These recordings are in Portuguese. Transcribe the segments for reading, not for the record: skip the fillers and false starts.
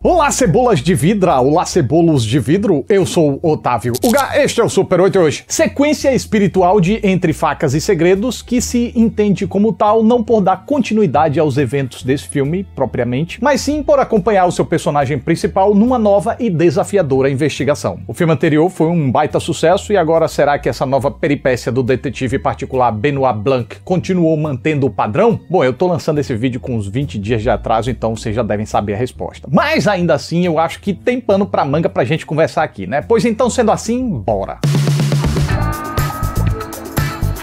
Olá, cebolas de vidra, olá, cebolos de vidro, eu sou o Otávio Uga, este é o Super 8 hoje. Sequência espiritual de Entre Facas e Segredos, que se entende como tal não por dar continuidade aos eventos desse filme, propriamente, mas sim por acompanhar o seu personagem principal numa nova e desafiadora investigação. O filme anterior foi um baita sucesso e agora será que essa nova peripécia do detetive particular Benoit Blanc continuou mantendo o padrão? Bom, eu tô lançando esse vídeo com uns 20 dias de atraso, então vocês já devem saber a resposta. Mas ainda assim, eu acho que tem pano pra manga pra gente conversar aqui, né? Pois então, sendo assim, bora!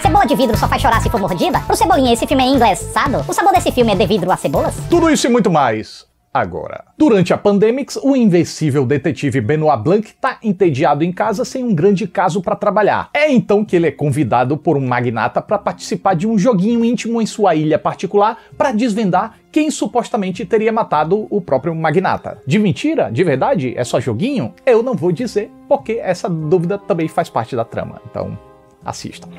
Cebola de vidro só faz chorar se for mordida? Pro Cebolinha, esse filme é engraçado? O sabor desse filme é de vidro a cebolas? Tudo isso e muito mais agora. Durante a Pandemics, o invencível detetive Benoit Blanc tá entediado em casa sem um grande caso para trabalhar. É então que ele é convidado por um magnata para participar de um joguinho íntimo em sua ilha particular para desvendar quem supostamente teria matado o próprio magnata. De mentira? De verdade? É só joguinho? Eu não vou dizer, porque essa dúvida também faz parte da trama. Então, assistam.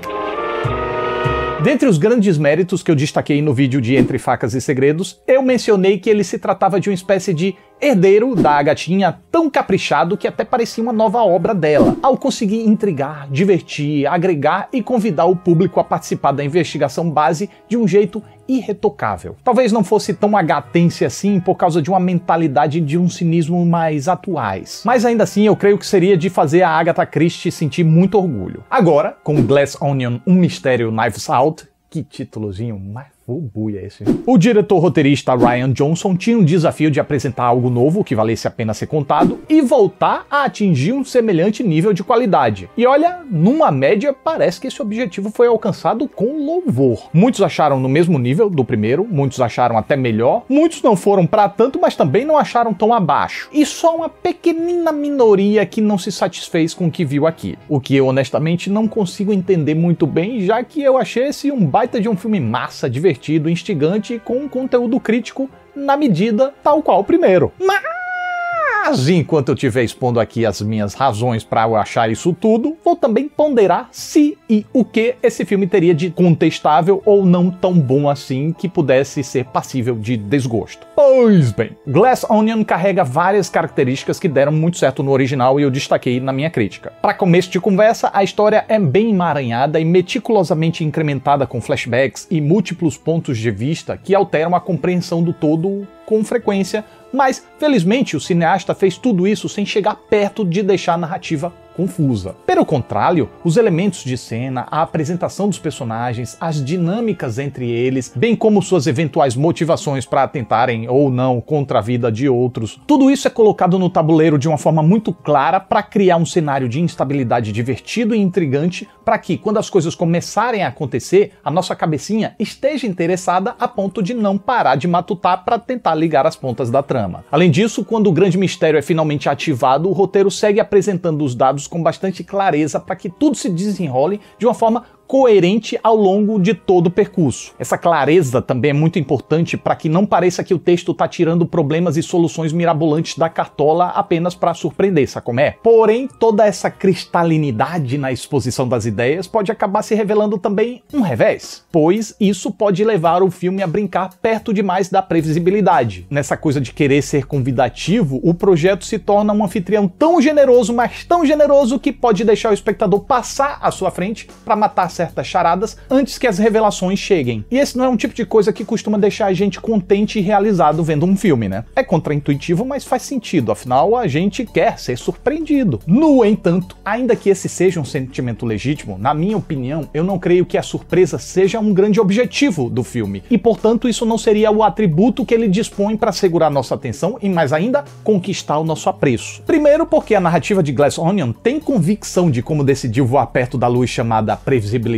Dentre os grandes méritos que eu destaquei no vídeo de Entre Facas e Segredos, eu mencionei que ele se tratava de uma espécie de herdeiro da gatinha tão caprichado que até parecia uma nova obra dela, ao conseguir intrigar, divertir, agregar e convidar o público a participar da investigação base de um jeito irretocável. Talvez não fosse tão agatense assim por causa de uma mentalidade de um cinismo mais atuais, mas ainda assim eu creio que seria de fazer a Agatha Christie sentir muito orgulho. Agora, com Glass Onion, um mistério Knives Out, que títulozinho mais buia esse. O diretor-roteirista Rian Johnson tinha um desafio de apresentar algo novo que valesse a pena ser contado e voltar a atingir um semelhante nível de qualidade. E olha, numa média, parece que esse objetivo foi alcançado com louvor. Muitos acharam no mesmo nível do primeiro, muitos acharam até melhor, muitos não foram pra tanto, mas também não acharam tão abaixo. E só uma pequenina minoria que não se satisfez com o que viu aqui. O que eu honestamente não consigo entender muito bem, já que eu achei esse um baita de um filme massa, divertido, instigante e com um conteúdo crítico na medida tal qual o primeiro. Mas enquanto eu estiver expondo aqui as minhas razões para eu achar isso tudo, vou também ponderar se e o que esse filme teria de contestável ou não tão bom assim que pudesse ser passível de desgosto. Pois bem, Glass Onion carrega várias características que deram muito certo no original e eu destaquei na minha crítica. Para começo de conversa, a história é bem emaranhada e meticulosamente incrementada com flashbacks e múltiplos pontos de vista que alteram a compreensão do todo com frequência, mas felizmente o cineasta fez tudo isso sem chegar perto de deixar a narrativa confusa. Pelo contrário, os elementos de cena, a apresentação dos personagens, as dinâmicas entre eles, bem como suas eventuais motivações para atentarem ou não contra a vida de outros, tudo isso é colocado no tabuleiro de uma forma muito clara para criar um cenário de instabilidade divertido e intrigante para que, quando as coisas começarem a acontecer, a nossa cabecinha esteja interessada a ponto de não parar de matutar para tentar ligar as pontas da trama. Além disso, quando o grande mistério é finalmente ativado, o roteiro segue apresentando os dados com bastante clareza para que tudo se desenrole de uma forma coerente ao longo de todo o percurso. Essa clareza também é muito importante para que não pareça que o texto está tirando problemas e soluções mirabolantes da cartola apenas para surpreender, sabe como é? Porém, toda essa cristalinidade na exposição das ideias pode acabar se revelando também um revés, pois isso pode levar o filme a brincar perto demais da previsibilidade. Nessa coisa de querer ser convidativo, o projeto se torna um anfitrião tão generoso, mas tão generoso que pode deixar o espectador passar à sua frente para matar certas charadas antes que as revelações cheguem. E esse não é um tipo de coisa que costuma deixar a gente contente e realizado vendo um filme, né? É contraintuitivo, mas faz sentido, afinal a gente quer ser surpreendido. No entanto, ainda que esse seja um sentimento legítimo, na minha opinião, eu não creio que a surpresa seja um grande objetivo do filme, e portanto isso não seria o atributo que ele dispõe para segurar nossa atenção e mais ainda, conquistar o nosso apreço. Primeiro porque a narrativa de Glass Onion tem convicção de como decidiu voar perto da luz chamada previsibilidade.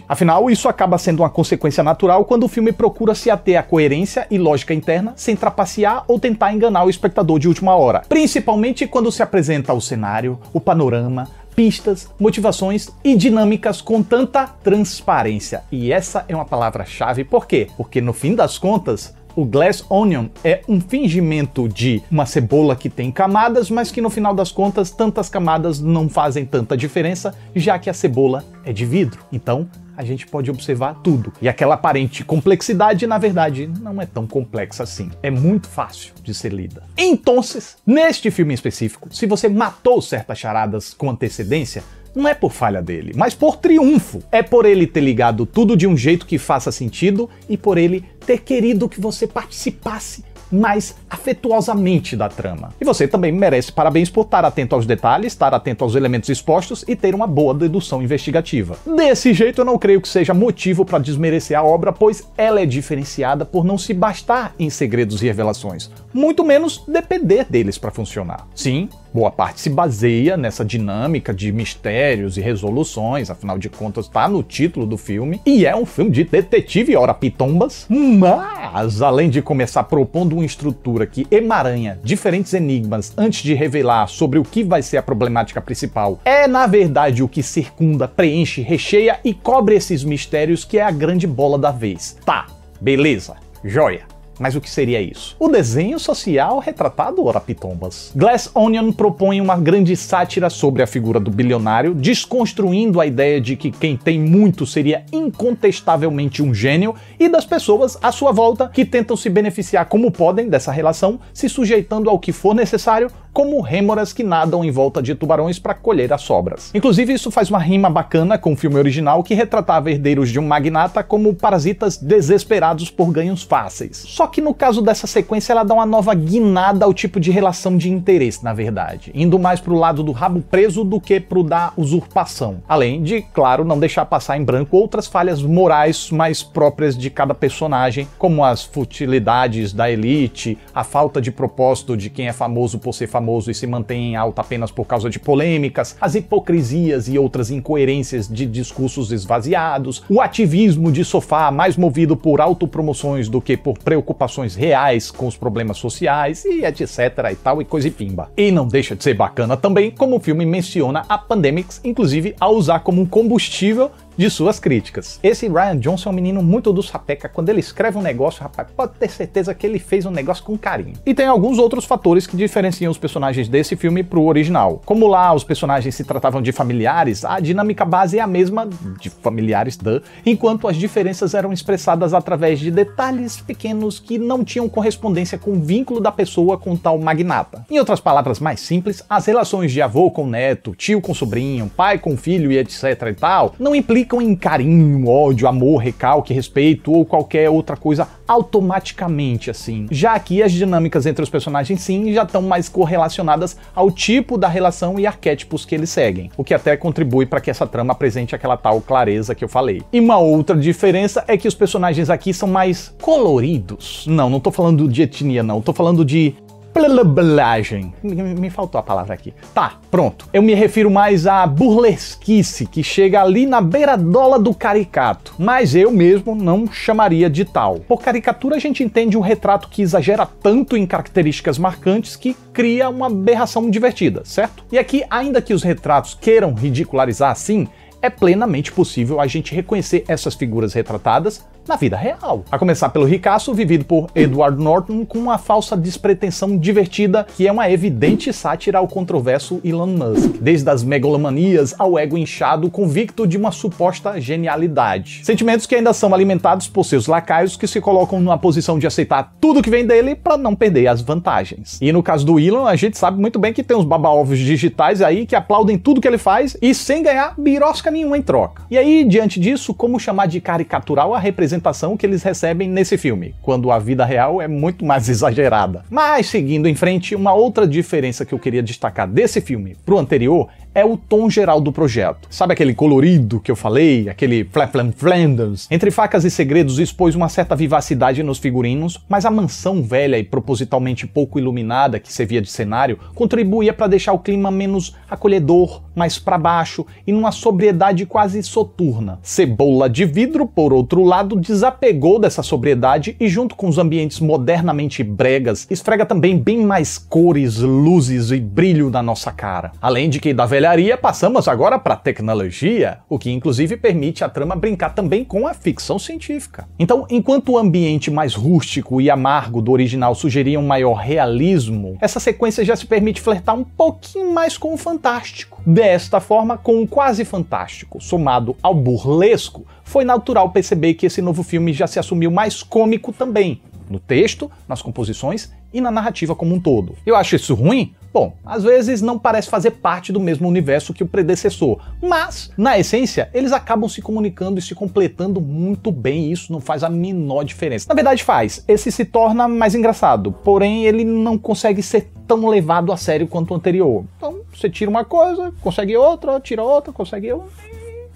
Afinal, isso acaba sendo uma consequência natural quando o filme procura se ater à coerência e lógica interna sem trapacear ou tentar enganar o espectador de última hora. Principalmente quando se apresenta o cenário, o panorama, pistas, motivações e dinâmicas com tanta transparência. E essa é uma palavra-chave, por quê? Porque no fim das contas, O Glass Onion é um fingimento de uma cebola que tem camadas, mas que no final das contas tantas camadas não fazem tanta diferença, já que a cebola é de vidro. Então, a gente pode observar tudo. E aquela aparente complexidade, na verdade, não é tão complexa assim. É muito fácil de ser lida. Então, neste filme em específico, se você matou certas charadas com antecedência, não é por falha dele, mas por triunfo. É por ele ter ligado tudo de um jeito que faça sentido e por ele ter querido que você participasse mais afetuosamente da trama. E você também merece parabéns por estar atento aos detalhes, estar atento aos elementos expostos e ter uma boa dedução investigativa. Desse jeito eu não creio que seja motivo para desmerecer a obra, pois ela é diferenciada por não se bastar em segredos e revelações, muito menos depender deles para funcionar. Sim, boa parte se baseia nessa dinâmica de mistérios e resoluções, afinal de contas está no título do filme, e é um filme de detetive ora pitombas, mas além de começar propondo uma estrutura que emaranha diferentes enigmas antes de revelar sobre o que vai ser a problemática principal, é na verdade o que circunda, preenche, recheia e cobre esses mistérios que é a grande bola da vez. Tá, beleza, joia. Mas o que seria isso? O desenho social retratado ora pitombas. Glass Onion propõe uma grande sátira sobre a figura do bilionário, desconstruindo a ideia de que quem tem muito seria incontestavelmente um gênio e das pessoas à sua volta que tentam se beneficiar como podem dessa relação, se sujeitando ao que for necessário, como rêmoras que nadam em volta de tubarões para colher as sobras. Inclusive, isso faz uma rima bacana com o filme original que retratava herdeiros de um magnata como parasitas desesperados por ganhos fáceis. Só que no caso dessa sequência ela dá uma nova guinada ao tipo de relação de interesse, na verdade, indo mais pro lado do rabo preso do que pro da usurpação. Além de, claro, não deixar passar em branco outras falhas morais mais próprias de cada personagem, como as futilidades da elite, a falta de propósito de quem é famoso por ser famoso e se mantém em alta apenas por causa de polêmicas, as hipocrisias e outras incoerências de discursos esvaziados, o ativismo de sofá mais movido por autopromoções do que por preocupações reais com os problemas sociais e etc e tal e coisa e pimba. E não deixa de ser bacana também como o filme menciona a Pandemics, inclusive a usar como um combustível de suas críticas. Esse Rian Johnson é um menino muito do sapeca. Quando ele escreve um negócio, rapaz, pode ter certeza que ele fez um negócio com carinho. E tem alguns outros fatores que diferenciam os personagens desse filme pro original. Como lá os personagens se tratavam de familiares, a dinâmica base é a mesma de familiares, enquanto as diferenças eram expressadas através de detalhes pequenos que não tinham correspondência com o vínculo da pessoa com tal magnata. Em outras palavras mais simples, as relações de avô com neto, tio com sobrinho, pai com filho e etc e tal, não implicam em carinho, ódio, amor, recalque, respeito ou qualquer outra coisa automaticamente assim. Já aqui as dinâmicas entre os personagens sim já estão mais correlacionadas ao tipo da relação e arquétipos que eles seguem, o que até contribui para que essa trama apresente aquela tal clareza que eu falei. E uma outra diferença é que os personagens aqui são mais coloridos. Não tô falando de etnia não, tô falando de blabelagem. Me faltou a palavra aqui. Tá, pronto. Eu me refiro mais à burlesquice, que chega ali na beiradola do caricato. Mas eu mesmo não chamaria de tal. Por caricatura a gente entende um retrato que exagera tanto em características marcantes que cria uma aberração divertida, certo? E aqui, ainda que os retratos queiram ridicularizar assim, é plenamente possível a gente reconhecer essas figuras retratadas na vida real. A começar pelo ricaço, vivido por Edward Norton, com uma falsa despretensão divertida que é uma evidente sátira ao controverso Elon Musk, desde as megalomanias ao ego inchado convicto de uma suposta genialidade. Sentimentos que ainda são alimentados por seus lacaios que se colocam numa posição de aceitar tudo que vem dele para não perder as vantagens. E no caso do Elon, a gente sabe muito bem que tem uns baba-ovos digitais aí que aplaudem tudo que ele faz e sem ganhar birosca nenhuma em troca. E aí, diante disso, como chamar de caricatural a representação que eles recebem nesse filme, quando a vida real é muito mais exagerada. Mas, seguindo em frente, uma outra diferença que eu queria destacar desse filme pro anterior é o tom geral do projeto. Sabe aquele colorido que eu falei? Aquele Flanders? Entre facas e segredos expôs uma certa vivacidade nos figurinos, mas a mansão velha e propositalmente pouco iluminada que servia de cenário contribuía para deixar o clima menos acolhedor, mais para baixo e numa sobriedade quase soturna. Cebola de Vidro, por outro lado, desapegou dessa sobriedade e junto com os ambientes modernamente bregas, esfrega também bem mais cores, luzes e brilho na nossa cara. Além de que da velha velharia, passamos agora para tecnologia, o que inclusive permite a trama brincar também com a ficção científica. Então, enquanto o ambiente mais rústico e amargo do original sugeria um maior realismo, essa sequência já se permite flertar um pouquinho mais com o fantástico. Desta forma, com o quase fantástico somado ao burlesco, foi natural perceber que esse novo filme já se assumiu mais cômico também, no texto, nas composições e na narrativa como um todo. Eu acho isso ruim? Bom, às vezes não parece fazer parte do mesmo universo que o predecessor, mas, na essência, eles acabam se comunicando e se completando muito bem, e isso não faz a menor diferença. Na verdade faz, esse se torna mais engraçado, porém ele não consegue ser tão levado a sério quanto o anterior. Então, você tira uma coisa, consegue outra, tira outra, consegue outra.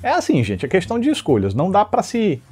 É assim, gente, é questão de escolhas, não dá pra se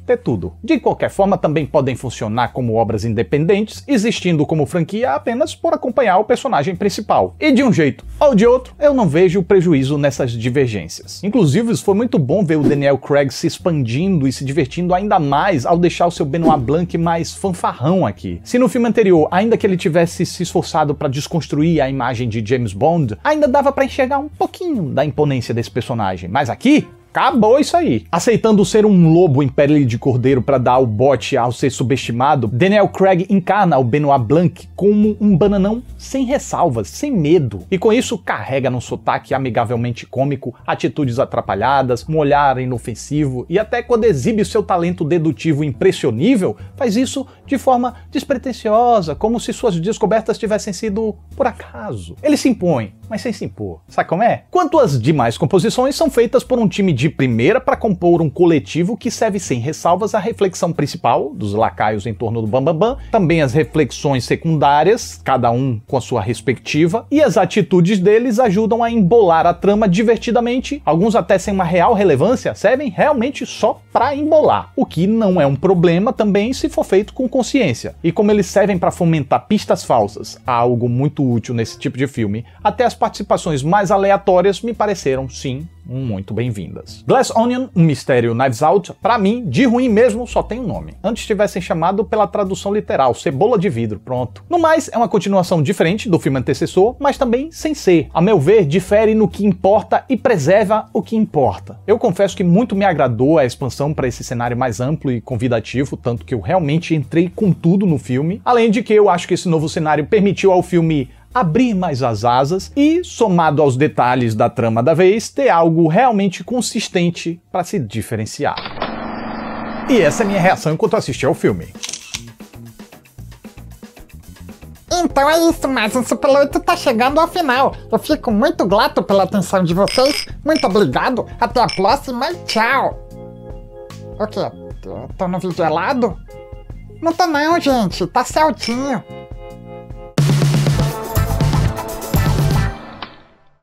ter tudo. De qualquer forma, também podem funcionar como obras independentes, existindo como franquia apenas por acompanhar o personagem principal. E de um jeito ou de outro, eu não vejo prejuízo nessas divergências. Inclusive, foi muito bom ver o Daniel Craig se expandindo e se divertindo ainda mais ao deixar o seu Benoit Blanc mais fanfarrão aqui. Se no filme anterior, ainda que ele tivesse se esforçado para desconstruir a imagem de James Bond, ainda dava para enxergar um pouquinho da imponência desse personagem. Mas aqui, acabou isso aí. Aceitando ser um lobo em pele de cordeiro para dar o bote ao ser subestimado, Daniel Craig encarna o Benoit Blanc como um bananão sem ressalvas, sem medo. E com isso carrega num sotaque amigavelmente cômico, atitudes atrapalhadas, um olhar inofensivo e até quando exibe seu talento dedutivo impressionível, faz isso de forma despretensiosa, como se suas descobertas tivessem sido por acaso. Ele se impõe, mas sem se impor. Sabe como é? Quanto às demais composições, são feitas por um time de primeira para compor um coletivo que serve sem ressalvas à reflexão principal dos lacaios em torno do Bambambam, também as reflexões secundárias, cada um com a sua respectiva, e as atitudes deles ajudam a embolar a trama divertidamente, alguns até sem uma real relevância, servem realmente só para embolar, o que não é um problema também se for feito com consciência. E como eles servem para fomentar pistas falsas, algo muito útil nesse tipo de filme, até as participações mais aleatórias me pareceram, sim, muito bem-vindas. Glass Onion, um mistério Knives Out, pra mim, de ruim mesmo, só tem um nome. Antes tivessem chamado pela tradução literal, cebola de vidro, pronto. No mais, é uma continuação diferente do filme antecessor, mas também sem ser. A meu ver, difere no que importa e preserva o que importa. Eu confesso que muito me agradou a expansão para esse cenário mais amplo e convidativo, tanto que eu realmente entrei com tudo no filme. Além de que eu acho que esse novo cenário permitiu ao filme abrir mais as asas e, somado aos detalhes da trama da vez, ter algo realmente consistente para se diferenciar. E essa é a minha reação enquanto assisti ao filme. Então é isso, mais um Super 8 tá chegando ao final. Eu fico muito grato pela atenção de vocês, muito obrigado, até a próxima e tchau. O quê? Tô no vídeo errado? Não tô não, gente, tá certinho.